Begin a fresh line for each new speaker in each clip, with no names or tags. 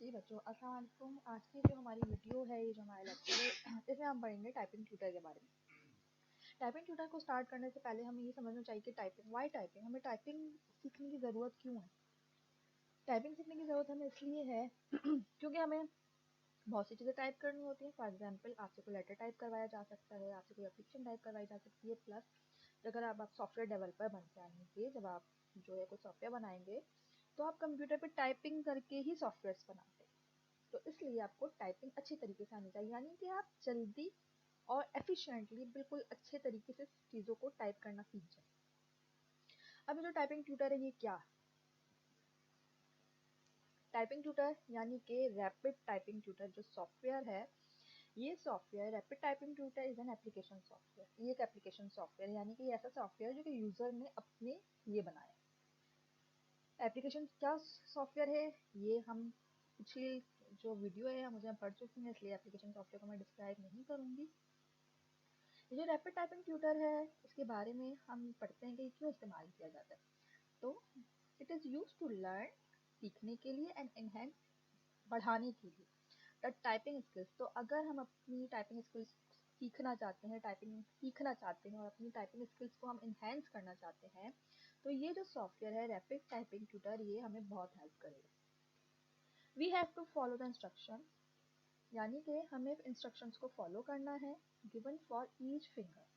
जी बच्चों, अस्सलाम वालेकुम। आज की जो हमारी वीडियो है, ये जो हमारा लेक्चर है, इसमें हम पढ़ेंगे टाइपिंग ट्यूटर के बारे में। टाइपिंग ट्यूटर को स्टार्ट करने से पहले हमें ये समझना चाहिए कि टाइपिंग हमें टाइपिंग सीखने की ज़रूरत क्यों है। टाइपिंग सीखने की ज़रूरत हमें इसलिए है क्योंकि हमें बहुत सी चीज़ें टाइप करनी होती हैं। फॉर एग्जाम्पल, आपसे कोई लेटर टाइप करवाया जा सकता है, आपसे कोई एप्लीकेशन टाइप करवाई जा सकती है। प्लस अगर आप सॉफ्टवेयर डेवलपर बन जाएंगे, जब आप जो है कोई सॉफ्टवेयर बनाएंगे, तो आप कंप्यूटर पर टाइपिंग करके ही सॉफ्टवेयर बनाते हैं। तो इसलिए आपको टाइपिंग अच्छी तरीके से आनी चाहिए, यानी कि आप जल्दी और एफिशिएंटली बिल्कुल अच्छे तरीके से चीज़ों को टाइप करना सीख जाए। अब जो टाइपिंग ट्यूटर है, ये क्या है? टाइपिंग ट्यूटर यानी कि रैपिड टाइपिंग ट्यूटर जो सॉफ्टवेयर है, ये software rapid typing tutor is an application software. ये एक एप्लीकेशन सॉफ्टवेयर यानी कि ऐसा सॉफ्टवेयर जो कि यूज़र ने अपने लिए बनाया। एप्लीकेशन क्या सॉफ्टवेयर है, ये हम पिछली जो वीडियो है हम मुझे पढ़ चुकी हैं, इसलिए एप्लीकेशन सॉफ्टवेयर को मैं डिस्क्राइब नहीं करूँगी। जो रैपिड टाइपिंग ट्यूटर है, इसके बारे में हम पढ़ते हैं कि क्यों इस्तेमाल किया जाता है। तो it is use to learn, सीखने के लिए, एंड एनहेंस, बढ़ाने के लिए द टाइपिंग स्किल्स। तो अगर हम अपनी टाइपिंग स्किल्स सीखना चाहते हैं, टाइपिंग सीखना चाहते हैं और अपनी टाइपिंग स्किल्स को हम इन्हेंस करना चाहते हैं, तो ये जो सॉफ्टवेयर है रैपिड टाइपिंग ट्यूटर, ये हमें बहुत हेल्प करेगा। We have to follow the instruction, यानी कि हमें इंस्ट्रक्शंस को फॉलो करना है, गिवन फॉर ईच फिंगर,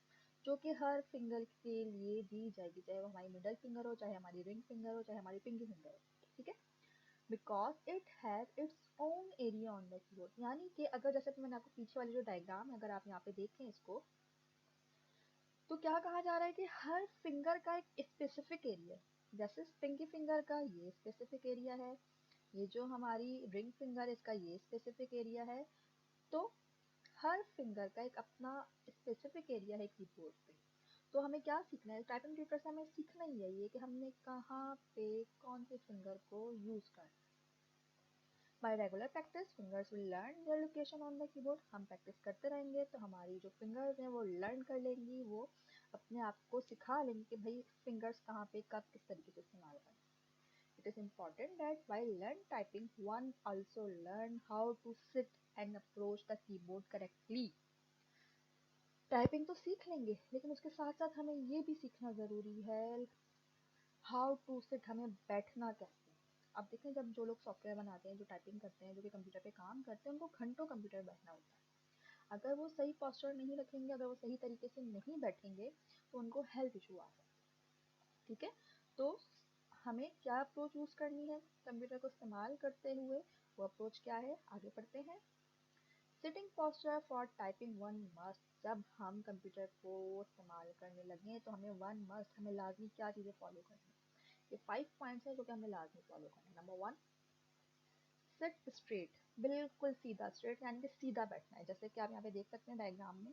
जो कि हर फिंगर के लिए दी जाएगी, चाहे वो हमारी मिडल फिंगर हो, चाहे हमारी रिंग फिंगर हो, चाहे हमारी पिंकी फिंगर हो, ठीक है। Because it has its own area on the keyboard, यानी कि अगर जैसे कि मैंने आपको पीछे वाली जो डायग्राम है, अगर आप यहाँ पे देखें इसको, तो क्या कहा जा रहा है कि हर फिंगर का एक स्पेसिफिक एरिया है। जैसे पिंकी फिंगर का ये स्पेसिफिक एरिया है, ये जो हमारी रिंग फिंगर है इसका ये स्पेसिफिक एरिया है। तो हर फिंगर का एक अपना स्पेसिफिक एरिया है कीबोर्ड पे। तो हमें क्या सीखना है टाइपिंग ट्यूटर से, हमें सीखना ही है ये कि हमने कहाँ पे कौन से फिंगर को यूज़ करना है। Bye regular practice fingers will learn their location on the keyboard. हम प्रैक्टिस करते रहेंगे तो हमारी जो फिंगर्स हैं वो लर्न कर लेंगी, वो अपने आप को सिखा लेंगी कि भाई फिंगर्स कहाँ पे कब किस तरीके से इस्तेमाल करना है। It is important that while learn typing, one also learn how to sit and approach the keyboard correctly. Typing तो सीख लेंगे, लेकिन उसके साथ साथ हमें ये भी सीखना ज़रूरी है हाउ टू सिट, हमें बैठना कैसे। अब देखें, जब जो लोग सॉफ्टवेयर बनाते हैं, जो टाइपिंग करते हैं, जो कि कंप्यूटर पे काम करते हैं, उनको घंटों कंप्यूटर बैठना होता है। अगर वो सही पोस्चर नहीं रखेंगे, अगर वो सही तरीके से नहीं बैठेंगे, तो उनको हेल्थ इशू आ सकता है, ठीक है। तो हमें क्या अप्रोच यूज़ करनी है कंप्यूटर को इस्तेमाल करते हुए, वो अप्रोच क्या है, आगे पढ़ते हैं। Sitting posture for typing one must, जब हम कंप्यूटर को इस्तेमाल करने लगे तो हमें हमें लाजमी क्या चीज़ें फॉलो करनी है। ये 5 पॉइंट्स हैं जो कि हमें लाजमी फॉलो करना है। नंबर 1, सिट स्ट्रेट, बिल्कुल सीधा, स्ट्रेट यानी कि सीधा बैठना है। जैसे कि आप यहाँ पे देख सकते हैं डायग्राम में,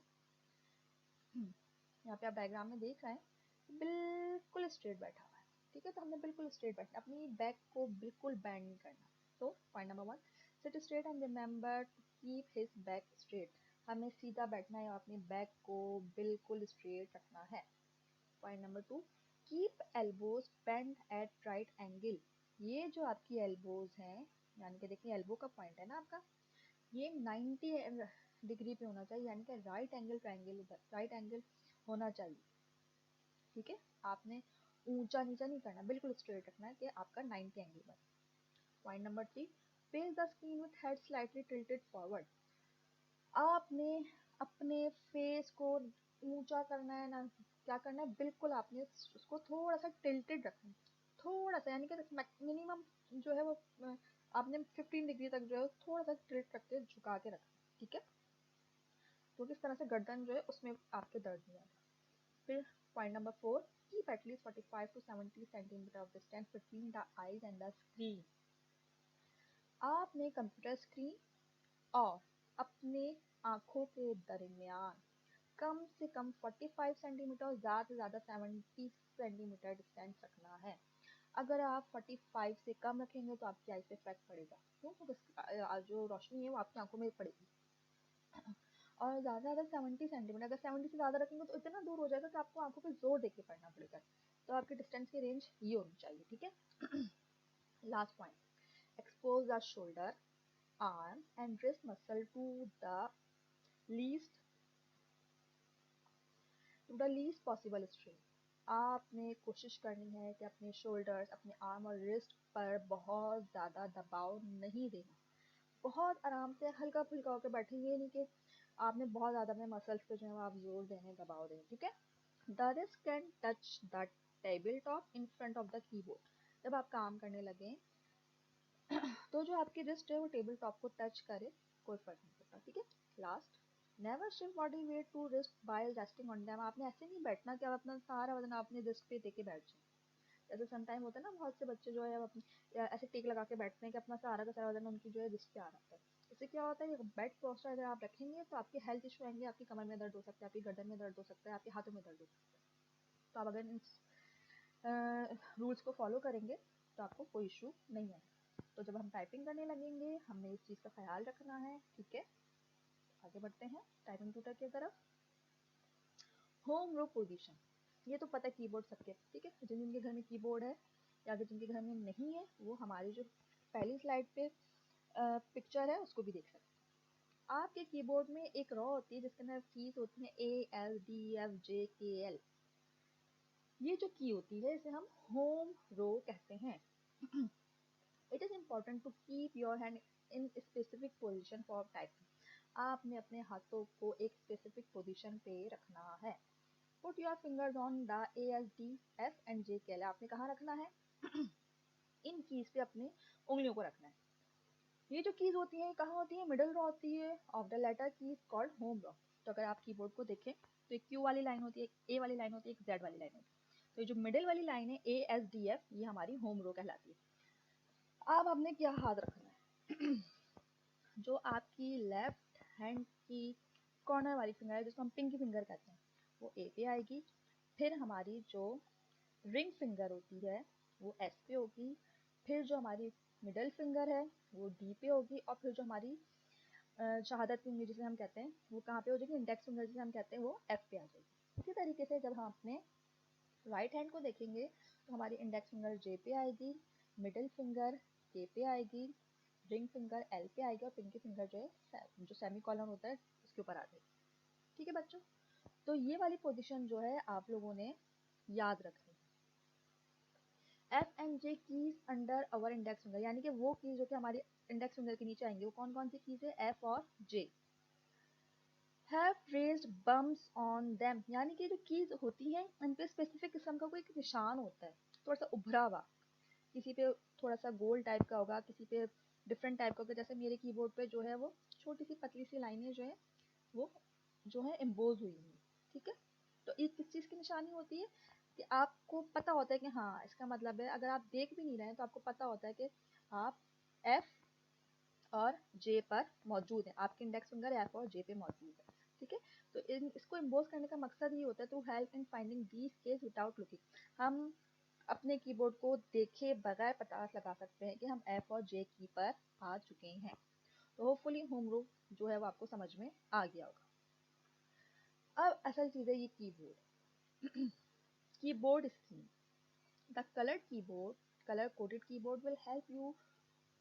यहाँ पे आप डायग्राम में देख रहे हैं बिल्कुल स्ट्रेट बैठा हुआ है, ठीक है। तो हमने बिल्कुल स्ट्रेट बैठना, अपनी बैक को बिल्कुल बैंड नहीं करना। तो point number 1, sit straight and remember to keep his back straight. हमें सीधा बैठना है और अपनी बैक को बिल्कुल स्ट्रेट रखना है। Point number 2, keep elbows bend at right angle. ये जो आपकी एल्बोज हैं, यानी कि देखिए एल्बो का पॉइंट है ना आपका, ये 90 डिग्री पे होना चाहिए, यानी कि right angle triangle, right angle होना चाहिए, ठीक है। आपने ऊंचा नीचा नहीं करना, बिल्कुल स्ट्रेट रखना है कि आपका 90 एंगल बने। Point number 3, face the screen with head slightly tilted forward. आपने अपने फेस को ऊंचा करना है ना, क्या करना है, बिल्कुल आपने उसको थोड़ा सा टिल्टेड रखना है, थोड़ा सा, यानी कि मिनिमम जो है वो आपने 15 डिग्री तक जो है थोड़ा सा टिल्ट रख के झुका के रखना है, ठीक है। तो किस तरह से गर्दन जो है उसमें आपके दर्द नहीं आएगा। फिर point number 4, keep at least 45 to 70 centimetre of distance between the eyes and the screen. आपने कंप्यूटर स्क्रीन और अपने आँखों के दरमियान कम से कम 45 सेंटीमीटर और ज़्यादा से ज़्यादा 70 सेंटीमीटर डिस्टेंस रखना है। अगर आप 45 से कम रखेंगे तो आपकी आई से इफेक्ट पड़ेगा, क्यों, क्योंकि जो रोशनी है वो आपकी आंखों में पड़ेगी। और ज़्यादा से ज़्यादा 70 सेंटीमीटर, अगर 70 से ज़्यादा रखेंगे तो इतना दूर हो जाएगा कि आपको आंखों पे जोर देके पढ़ना पड़ेगा। तो आपकी डिस्टेंस की रेंज ये होनी चाहिए, ठीक है। Last point, expose the shoulder. arm and wrist muscle least to the least possible strain। आपने कोशिश करनी है कि अपने शोल्डर्स, अपने आर्म और रिस्ट पर बहुत ज़्यादा दबाव नहीं देना। बहुत आराम से हल्का फुल्का होकर बैठे, ये नहीं कि आपने बहुत ज़्यादा अपने मसल्स पे जो है आप जोर देने, दबाव दें, ठीक है। The wrist can touch the table top in front of the keyboard. जब आप काम करने लगे तो जो आपकी रिस्ट है वो टेबल टॉप को टच करे, कोई फर्क नहीं पड़ता, ठीक है। Last, never shift body weight to wrist by resting on them. आपने ऐसे नहीं बैठना कि आप अपना सारा वजन अपने रिस्ट पे देके बैठ जाए। जैसे सम टाइम होता है ना, बहुत से बच्चे जो है अपनी ऐसे टेक लगा के बैठते हैं कि अपना सारा का सारा वजन उनकी जो है रिस्ट पे आ रहा है। इससे क्या होता है, बेड पोस्टर अगर आप रखेंगे तो आपके हेल्थ इशू आएंगे, आपकी कमर में दर्द हो सकता है, आपकी गर्दन में दर्द हो सकता है, आपके हाथों में दर्द हो सकता है। तो आप अगर इन रूल्स को फॉलो करेंगे तो आपको कोई इशू नहीं है। तो जब हम टाइपिंग करने लगेंगे हमें इस चीज़ का ख्याल रखना है, ठीक है। आगे बढ़ते हैं टाइपिंग ट्यूटर की तरफ। होम रो पोजीशन, ये तो पता है कीबोर्ड सबके, ठीक है। जिनके घर में कीबोर्ड है या अगर जिनके घर में नहीं है वो हमारी जो पहली स्लाइड पे पिक्चर है उसको भी देख सकते हैं। आपके कीबोर्ड में एक रो होती है जिसके अंदर कीज होती हैं ALDFJKL। ये जो की होती है इसे हम होम रो कहते हैं। It is important to keep your hand in specific position for typing. आपने अपने हाथों को एक स्पेसिफिक पोजिशन पे रखना है। Put your fingers on the ASD F and J के। आपने कहाँ रखना है? इन कीज पे अपनी उंगलियों को रखना है। ये जो कीज होती है कहाँ होती है? मिडल रो होती है of the letter keys called home row. तो अगर आप कीबोर्ड को देखें तो एक क्यू वाली लाइन होती है, एक ए वाली लाइन होती है, एक जेड वाली लाइन होती है। तो ये जो मिडिल वाली लाइन है ASDF, ये हमारी होम रो कहलाती है। अब आपने क्या हाथ रखना है? जो आपकी लेफ्ट हैंड की कॉर्नर वाली फिंगर है जिसको हम पिंकी फिंगर कहते हैं वो ए पे आएगी। फिर हमारी जो रिंग फिंगर होती है वो एस पे होगी। फिर जो हमारी मिडल फिंगर है वो डी पे होगी। और फिर जो हमारी शहादत की उंगली जिसे हम कहते हैं वो कहाँ पे हो जाएगी? इंडेक्स फिंगर जिसे हम कहते हैं वो एफ पे आ जाएगी। इसी तरीके से जब हम अपने राइट हैंड को देखेंगे तो हमारी इंडेक्स फिंगर जे पे आएगी, मिडिल फिंगर के पे आएगी, रिंग फिंगर एल पे आएगी और पिंकी फिंगर जो है जो सेमी कॉलम होता है उसके ऊपर आ जाएगी, ठीक है बच्चों। तो ये वाली पोजीशन जो है आप लोगों ने याद रखनी। F and J keys under our index finger, यानी कि वो कीज जो कि हमारी इंडेक्स फिंगर के नीचे आएंगे वो कौन कौन सी कीज है? F और J। Have raised bumps on them, यानी कि जो कीज होती हैं उन पे स्पेसिफिक किस्म का कोई एक निशान होता है, थोड़ा सा उभरा हुआ। किसी पे थोड़ा सा गोल टाइप का होगा, किसी पे डिफरेंट टाइप का होगा। जैसे मेरे कीबोर्ड पे जो है वो छोटी सी पतली सी लाइनें जो है वो जो है एम्बोज हुई हैं, ठीक है। तो ये किस चीज़ की निशानी होती है कि आपको पता होता है कि हाँ इसका मतलब है, अगर आप देख भी नहीं रहे हैं तो आपको पता होता है कि आप एफ और जे पर मौजूद है, आपके इंडेक्स फिंगर एफ और जे पे मौजूद है, ठीक है। तो इसको इम्पोज करने का मकसद ये होता है to help in finding these keys without looking. हम अपने कीबोर्ड को देखे बगैर पता लगा सकते हैं कि हम एफ और जे की पर आ चुके हैं। तो होपफुली होम रो जो है वो आपको समझ में आ गया होगा। अब असल चीज़ है ये keyboard. Keyboard scheme, the coloured keyboard, color coded keyboard will help you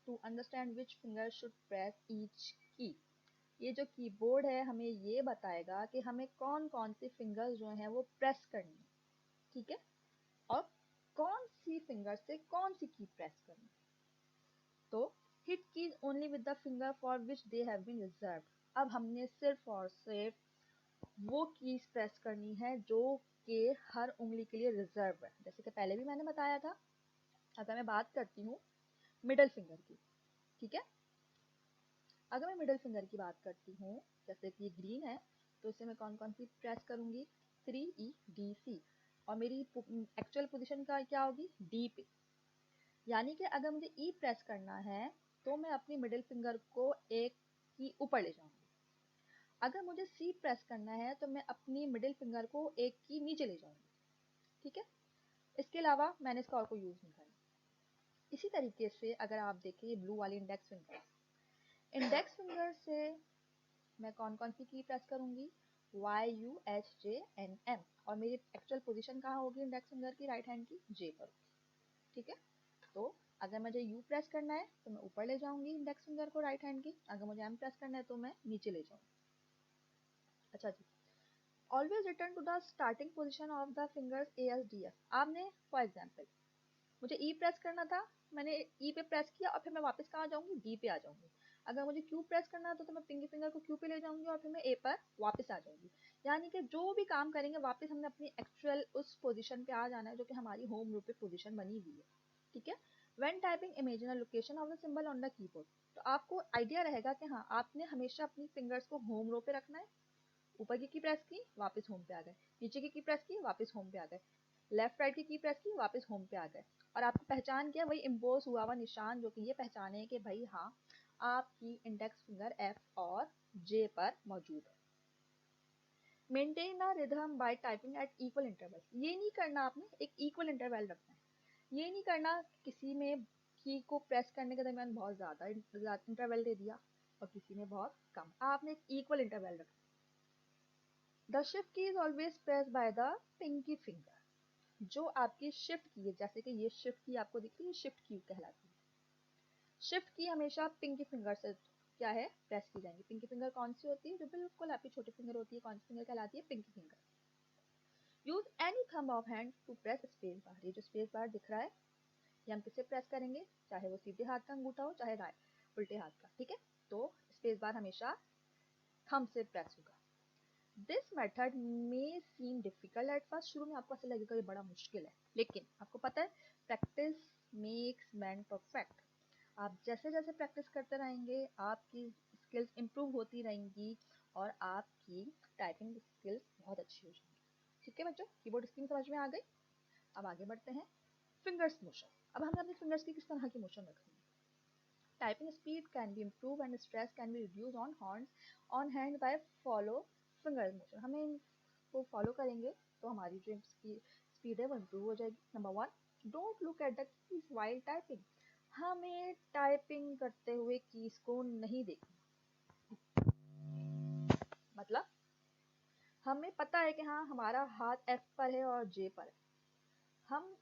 to understand which finger should press each key। ये जो कीबोर्ड है हमें ये बताएगा कि हमें कौन कौन सी फिंगर्स जो हैं वो प्रेस करनी है, ठीक है, और कौन सी फिंगर से कौन सी की प्रेस करनी है। तो hit keys only with the finger for which they have been reserved. अब हमने सिर्फ और सिर्फ वो कीज प्रेस करनी है जो कि हर उंगली के लिए रिजर्व है। जैसे कि पहले भी मैंने बताया था, अगर मैं बात करती हूँ मिडल फिंगर की, ठीक है, अगर मैं मिडल फिंगर की बात करती हूँ जैसे कि ग्रीन है तो इसे मैं कौन कौन सी प्रेस करूँगी? 3 E D C। और मेरी एक्चुअल पोजीशन का क्या होगी? डी पे। यानी कि अगर मुझे ई प्रेस करना है तो मैं अपनी मिडिल फिंगर को एक की ऊपर ले जाऊंगी। अगर मुझे सी प्रेस करना है तो मैं अपनी मिडिल फिंगर को एक की नीचे ले जाऊंगी, ठीक है। इसके अलावा मैंने इसका और कोई यूज नहीं करना। इसी तरीके से अगर आप देखें ये ब्लू वाली इंडेक्स फिंगर, इंडेक्स फिंगर से मैं कौन कौन सी की प्रेस करूंगी? YUHJNM। और मेरी एक्चुअल पोजीशन कहाँ होगी इंडेक्स फिंगर की? राइट हैंड की जे पर, ठीक है। तो अगर मुझे यू प्रेस करना है तो मैं ऊपर ले जाऊंगी इंडेक्स फिंगर को राइट हैंड की, अगर मुझे एम प्रेस करना है तो मैं नीचे ले जाऊंगी। अच्छा जी, always return to the starting position of the fingers A S D F. आपने फॉर एग्जाम्पल मुझे ई प्रेस करना था, मैंने ई पे प्रेस किया और फिर मैं वापस कहाँ जाऊंगी, डी पे आ जाऊंगी। अगर मुझे क्यू प्रेस करना था तो मैं पिंकी फिंगर को क्यू पे ले जाऊंगी और फिर मैं ए पर वापस आ जाऊंगी। यानी कि जो भी काम करेंगे वापस हमने अपनी एक्चुअल उस पोजीशन पे आ जाना है जो कि हमारी होम ग्रुप पे पोजीशन बनी हुई है। ठीक है, when typing imagine a location of the symbol on the keyboard. तो आपको आइडिया रहेगा कि हाँ आपने हमेशा अपनी फिंगर्स को होम रो पे रखना है। ऊपर की प्रेस की वापस होम पे आ गए, नीचे की प्रेस की वापस होम पे आ गए, लेफ्ट राइट की प्रेस की वापस होम पे आ गए। और आपकी पहचान क्या, वही इम्पोज हुआ हुआ निशान जो कि ये पहचाने कि भाई हाँ आपकी इंडेक्स फिंगर एफ और जे पर मौजूद है। Maintain a rhythm by typing at equal interval. ये नहीं करना आपने, एक इक्वल इंटरवल रखना है। ये नहीं करना किसी में की को प्रेस करने के दरमियान बहुत ज़्यादा इंटरवल दे दिया और किसी में बहुत कम। आपने एक इक्वल इंटरवल रखना। The shift key is always press by the pinky finger. जो आपकी शिफ्ट की है, जैसे कि ये शिफ्ट की आपको दिख रही है, शिफ्ट की कहलाती है। शिफ्ट की हमेशा पिंकी फिंगर से क्या है, प्रेस की जाएंगी। पिंकी फिंगर कौन सी होती है, जो बिल्कुल आपकी छोटी फिंगर होती है, कौन सी फिंगर कहलाती है, pinky finger. Use any thumb of hand to press space bar. ये जो स्पेस बार दिख रहा है ये हम किससे प्रेस करेंगे, चाहे वो सीधे हाथ का अंगूठा हो चाहे उल्टे हाथ का। ठीक है, तो स्पेस बार हमेशा थंब से प्रेस होगा। दिस मेथड में सीम डिफिकल्ट एट फर्स्ट। शुरू में आपको ऐसा लगेगा ये बड़ा मुश्किल है, लेकिन आपको पता है प्रैक्टिस मेक्स मैन परफेक्ट। आप जैसे जैसे प्रैक्टिस करते रहेंगे आपकी स्किल्स इंप्रूव होती रहेंगी और आपकी टाइपिंग स्किल्स बहुत अच्छी हो जाएंगी। ठीक है बच्चों, कीबोर्ड स्क्रीन समझ में आ गई। अब आगे बढ़ते हैं फिंगर्स मोशन। अब हमें अपनी फिंगर्स की किस तरह की मोशन रखनी है। Typing speed can be improve and stress can be reduce on hand by follow finger motion. हमें इनको फॉलो करेंगे तो हमारी जो स्पीड है वो इम्प्रूव हो जाएगी। Number 1, don't look at the keys while typing. हमें टाइपिंग करते हुए कीज को नहीं देखना। मतलब हमें पता है कि हाँ हमारा हाथ एफ पर है और जे पर है, हम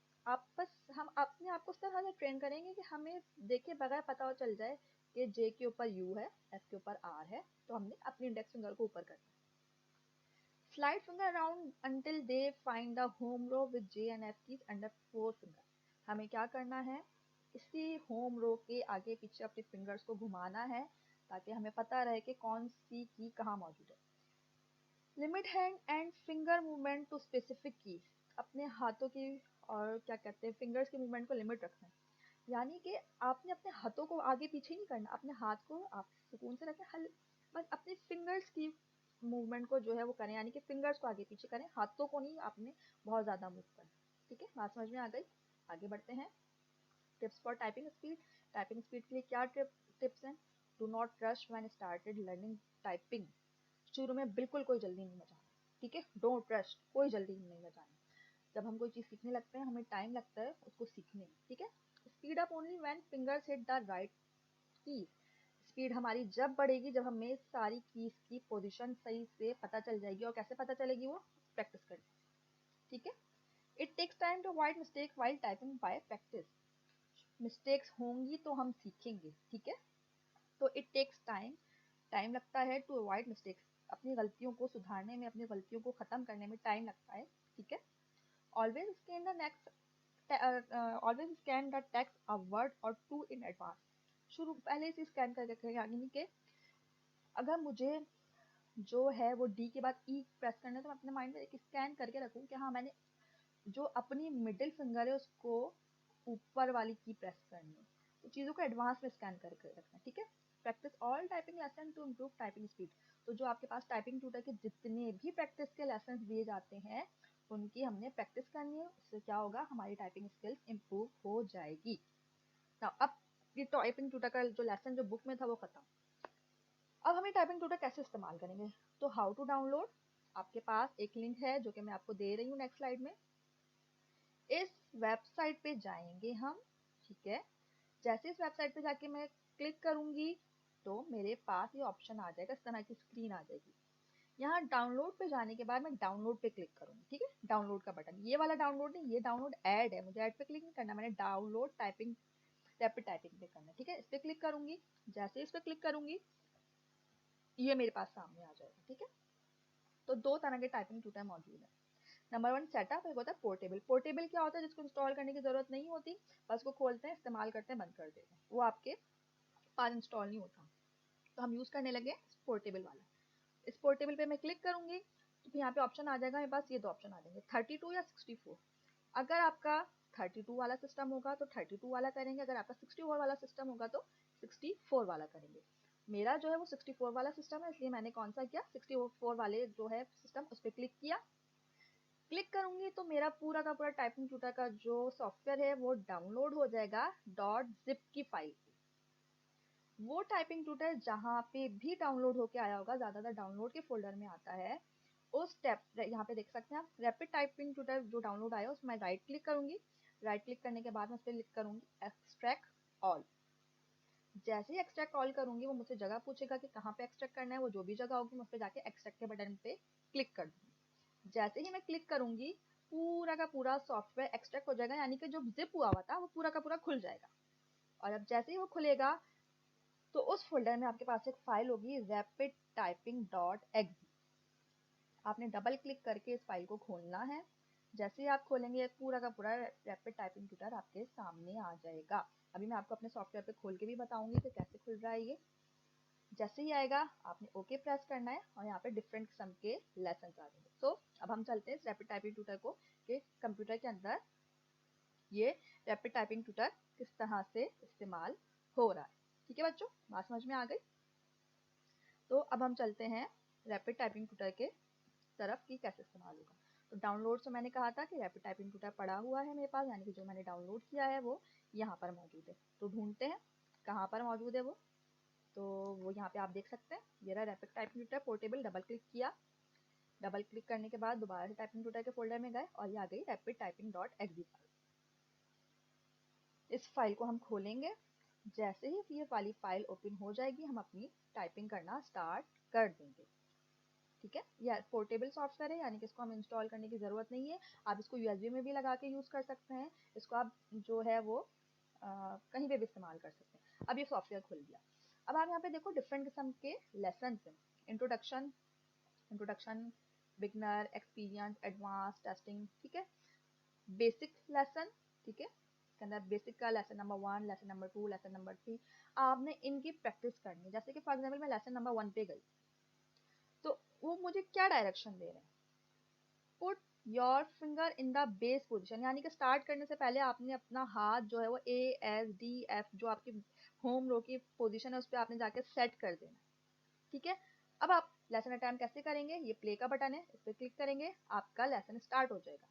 अपने आप को उस तरह से ट्रेन करेंगे कि हमें देखे बगैर पता चल जाए कि जे के ऊपर यू है, एफ के ऊपर आर है, तो हमने अपनी इंडेक्स फिंगर को ऊपर करना है। Slide finger around until they find the home row with J and F keys under 4 finger. हमें क्या करना है, इसी होम रो के आगे पीछे अपने फिंगर्स को घुमाना है ताकि हमें पता रहे कि कौन सी की कहाँ मौजूद है। Limit hand and finger movement to specific keys. अपने हाथों की और क्या कहते हैं फिंगर्स के मूवमेंट को लिमिट रखना है। यानी कि आपने अपने हाथों को आगे पीछे नहीं करना, अपने हाथ को आप सुकून से रखें, हल बस अपने फिंगर्स की मूवमेंट को जो है वो करें, यानी कि फिंगर्स को आगे पीछे करें, हाथों को नहीं आपने बहुत ज़्यादा मूव करना। ठीक है, बात समझ में आ गई। आगे बढ़ते हैं tips for typing speed. Typing speed के लिए क्या टिप्स हैं। Do not rush when started learning typing. शुरू में बिल्कुल कोई जल्दी नहीं मचाना। ठीक है, डोंट रश, कोई जल्दी नहीं मचाना। जब हम कोई चीज़ सीखने लगते हैं हमें टाइम लगता है उसको सीखने में। ठीक है, speed up only when fingers hit the right की। स्पीड हमारी जब बढ़ेगी जब हमें सारी कीज की पोजीशन सही से पता चल जाएगी। और कैसे पता चलेगी, वो प्रैक्टिस करके। ठीक है, it takes time to avoid mistake while typing by practice. Mistakes होंगी तो हम सीखेंगे। ठीक है, तो इट टेक्स टाइम, टाइम लगता है टू अवॉइड मिस्टेक्स, अपनी गलतियों को सुधारने में, अपनी गलतियों को खत्म करने में टाइम लगता है। ठीक है, always scan the next always scan the text a word और टू इन एडवांस। शुरू पहले से स्कैन कर रखें, यानी कि अगर मुझे जो है वो डी के बाद ई प्रेस करना है तो मैं अपने माइंड में एक स्कैन करके रखूँ कि हाँ मैंने जो अपनी मिडिल फिंगर है उसको ऊपर वाली की प्रेस करनी है। तो चीज़ों को एडवांस में स्कैन करके रखना है। ठीक है, practice all typing lesson to improve typing speed. तो जो आपके पास टाइपिंग ट्यूटर के जितने भी प्रैक्टिस के लेसन दिए जाते हैं उनकी हमने प्रैक्टिस करनी है। उससे क्या होगा, हमारी टाइपिंग स्किल्स इम्प्रूव हो जाएगी। अब ये टाइपिंग ट्यूटर का जो लेसन जो बुक में था वो खत्म। अब हमें टाइपिंग ट्यूटर कैसे इस्तेमाल करेंगे। तो हाउ टू डाउनलोड, आपके पास एक लिंक है जो कि मैं आपको दे रही हूँ नेक्स्ट स्लाइड में। इस वेबसाइट पे जाएंगे हम। ठीक है, जैसे इस वेबसाइट पे जाके मैं क्लिक करूंगी तो मेरे पास ये ऑप्शन आ जाएगा, इस तरह की स्क्रीन आ जाएगी। यहाँ डाउनलोड पे जाने के बाद मैं डाउनलोड पे क्लिक करूंगी। ठीक है, डाउनलोड का बटन, ये वाला डाउनलोड नहीं, ये डाउनलोड ऐड है, मुझे ऐड पे क्लिक नहीं करना, मैंने डाउनलोड टाइपिंग रैपिड टाइपिंग पे करना है, ठीक है। इस पर क्लिक करूंगी, जैसे इस पर क्लिक करूंगी ये मेरे पास सामने आ जाएगा, ठीक है। तो दो तरह के टाइपिंग ट्यूटर मौजूद है। नंबर 1 सेटअप, एक होता है पोर्टेबल। पोर्टेबल क्या होता है, जिसको इंस्टॉल करने की जरूरत नहीं होती, बस को खोलते हैं, इस्तेमाल करते हैं, बंद कर देते हैं, वो आपके पास इंस्टॉल नहीं होता। तो हम यूज करने लगे पोर्टेबल वाला। इस पोर्टेबल पे मैं क्लिक करूंगी तो यहाँ पे ऑप्शन आ जाएगा मेरे पास, ये दो ऑप्शन आ जाएंगे, 32 या 64। अगर आपका 32 वाला सिस्टम होगा तो 32 वाला करेंगे, अगर आपका 64 वाला सिस्टम होगा तो 64 वाला करेंगे। मेरा जो है वो 64 वाला सिस्टम है, इसलिए मैंने कौन सा किया, 64 वाले जो है सिस्टम उस पर क्लिक किया। क्लिक करूंगी तो मेरा पूरा का पूरा टाइपिंग ट्यूटर का जो सॉफ्टवेयर है वो डाउनलोड हो जाएगा .zip की फाइल। वो टाइपिंग ट्यूटर जहाँ पे भी डाउनलोड होके आया होगा, ज्यादातर डाउनलोड के फोल्डर में आता है, उस टैब यहाँ पे देख सकते हैं आप, रैपिड टाइपिंग ट्यूटर जो डाउनलोड आया उसमें राइट क्लिक करूंगी। राइट क्लिक करने के बाद मैं उस पर क्लिक करूंगी एक्सट्रैक्ट ऑल। जैसे ही एक्सट्रैक्ट ऑल करूंगी वो मुझसे जगह पूछेगा कि कहाँ पे एक्सट्रैक्ट करना है, वो जो भी जगह होगी मैं उस पर जाके एक्सट्रैक्ट के बटन पे क्लिक कर दूंगी। जैसे ही मैं क्लिक करूंगी पूरा का पूरा सॉफ्टवेयर एक्सट्रैक्ट हो जाएगा, यानी कि जो जिप हुआ हुआ था वो पूरा का पूरा खुल जाएगा। और अब जैसे ही वो खुलेगा तो उस फोल्डर में आपके पास एक फाइल होगी रैपिड टाइपिंग .exe। आपने डबल क्लिक करके इस फाइल को खोलना है। जैसे ही आप खोलेंगे पूरा का पूरा रैपिड टाइपिंग ट्यूटर आपके सामने आ जाएगा। अभी मैं आपको अपने सॉफ्टवेयर पे खोल के भी बताऊंगी कि कैसे खुल रहा है ये। जैसे ही आएगा आपने ओके प्रेस करना है और यहाँ पे डिफरेंट किस्म के लेसन आ जाएंगे। तो अब हम चलते हैं इस रैपिड टाइपिंग ट्यूटर को कि कंप्यूटर के अंदर ये रैपिड टाइपिंग ट्यूटर किस तरह से इस्तेमाल हो रहा है। ठीक है बच्चों, बात समझ में आ गई। तो अब हम चलते हैं रैपिड टाइपिंग ट्यूटर के तरफ की कैसे इस्तेमाल होगा। तो डाउनलोड से मैंने कहा था कि रैपिड टाइपिंग ट्यूटर पड़ा हुआ है मेरे पास, यानी कि जो मैंने डाउनलोड किया है वो यहाँ पर मौजूद है। तो ढूंढते हैं कहाँ पर मौजूद है वो। तो वो यहाँ पे आप देख सकते हैं, ये रहा rapid typing tutor portable. Double click किया, डबल क्लिक करने के बाद दोबारा से टाइपिंग ट्यूटर के फोल्डर में गए और ये आ गई रैपिड टाइपिंग .exe फाइल। इस फाइल को हम खोलेंगे। जैसे ही ये वाली फाइल ओपन हो जाएगी हम अपनी टाइपिंग करना स्टार्ट कर देंगे। ठीक है, यह पोर्टेबल सॉफ्टवेयर है, यानी कि इसको हम इंस्टॉल करने की ज़रूरत नहीं है। आप इसको यूएसबी में भी लगा के यूज़ कर सकते हैं। इसको आप जो है वो कहीं पे भी इस्तेमाल कर सकते हैं। अब ये सॉफ्टवेयर खुल गया। अब आप यहाँ पे देखो डिफरेंट किस्म के लेसन हैं। Introduction, beginner, experience, advance, testing, ठीक है। बेसिक लेसन, ठीक है, इसके अंदर बेसिक का lesson number 1, lesson number 2, lesson number 3। आपने इनकी प्रैक्टिस करनी है। जैसे कि फॉर एग्जाम्पल मैं लेसन नंबर 1 पे गई तो वो मुझे क्या डायरेक्शन दे रहे हैं, put your finger in the base position, यानी कि स्टार्ट करने से पहले आपने अपना हाथ जो है वो A, S, D, F जो आपकी होम रो की पोजिशन है उस पर आपने जाके सेट कर देना। ठीक है, अब आप लेसन अटैम्प्ट कैसे करेंगे, ये प्ले का बटन है, इस पर क्लिक करेंगे, आपका लेसन स्टार्ट हो जाएगा।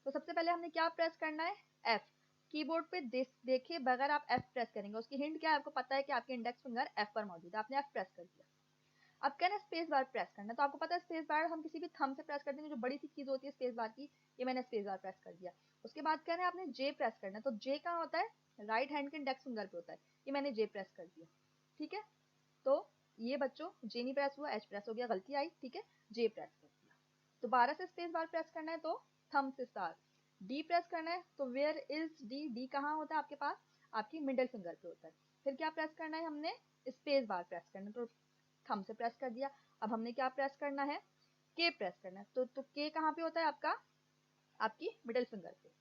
तो सबसे पहले हमने क्या प्रेस करना है, F। कीबोर्ड पे देखे बगैर आप F प्रेस करेंगे, उसकी हिंट क्या है, आपको पता है कि आपकी इंडेक्स फिंगर F पर मौजूद है, आपने F प्रेस कर दिया। अब क्या ना स्पेस बार प्रेस करना है, तो आपको पता है स्पेस बार हम किसी भी थंब से प्रेस करते हैं, जो बड़ी सी चीज होती है स्पेस बार की, ये मैंने स्पेस बार प्रेस कर दिया। उसके बाद क्या है आपने J प्रेस करना है, तो J कहाँ होता है, राइट हैंड के इंडेक्स फिंगर पे होता है, ये मैंने J प्रेस कर दिया। ठीक है, तो ये बच्चों J नहीं प्रेस हुआ, H प्रेस हो गया, गलती आई, ठीक है, J प्रेस कर दिया। दोबारा से स्पेस बार प्रेस करना है तो थंब से स्टार्ट। D प्रेस करना है तो वेयर इज D, D कहाँ होता है आपके पास, आपकी मिडिल फिंगर पे होता है। फिर क्या प्रेस करना है, हमने स्पेस बार प्रेस करना है, तो थंब से प्रेस कर दिया। अब हमने क्या प्रेस करना है, के प्रेस करना है, तो के कहाँ पे होता है आपका, आपकी मिडिल फिंगर पे।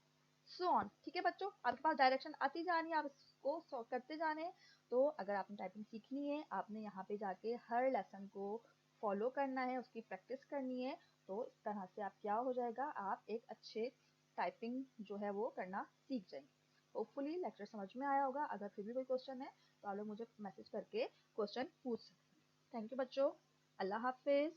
सो ऑन, ठीक है बच्चों, आपके पास डायरेक्शन आती जानी है, आप इसको सॉल्व करते जाने हैं। तो अगर आपने टाइपिंग सीखनी है, आपने यहाँ पे जाके हर लेसन को फॉलो करना है, उसकी प्रैक्टिस करनी है। तो इस तरह से आप क्या हो जाएगा, आप एक अच्छे टाइपिंग जो है वो करना सीख जाएंगे। होपफुली लेक्चर समझ में आया होगा। अगर फिर भी कोई क्वेश्चन है तो आप लोग मुझे मैसेज करके क्वेश्चन पूछ सकते हैं। थैंक यू बच्चों, अल्लाह हाफिज।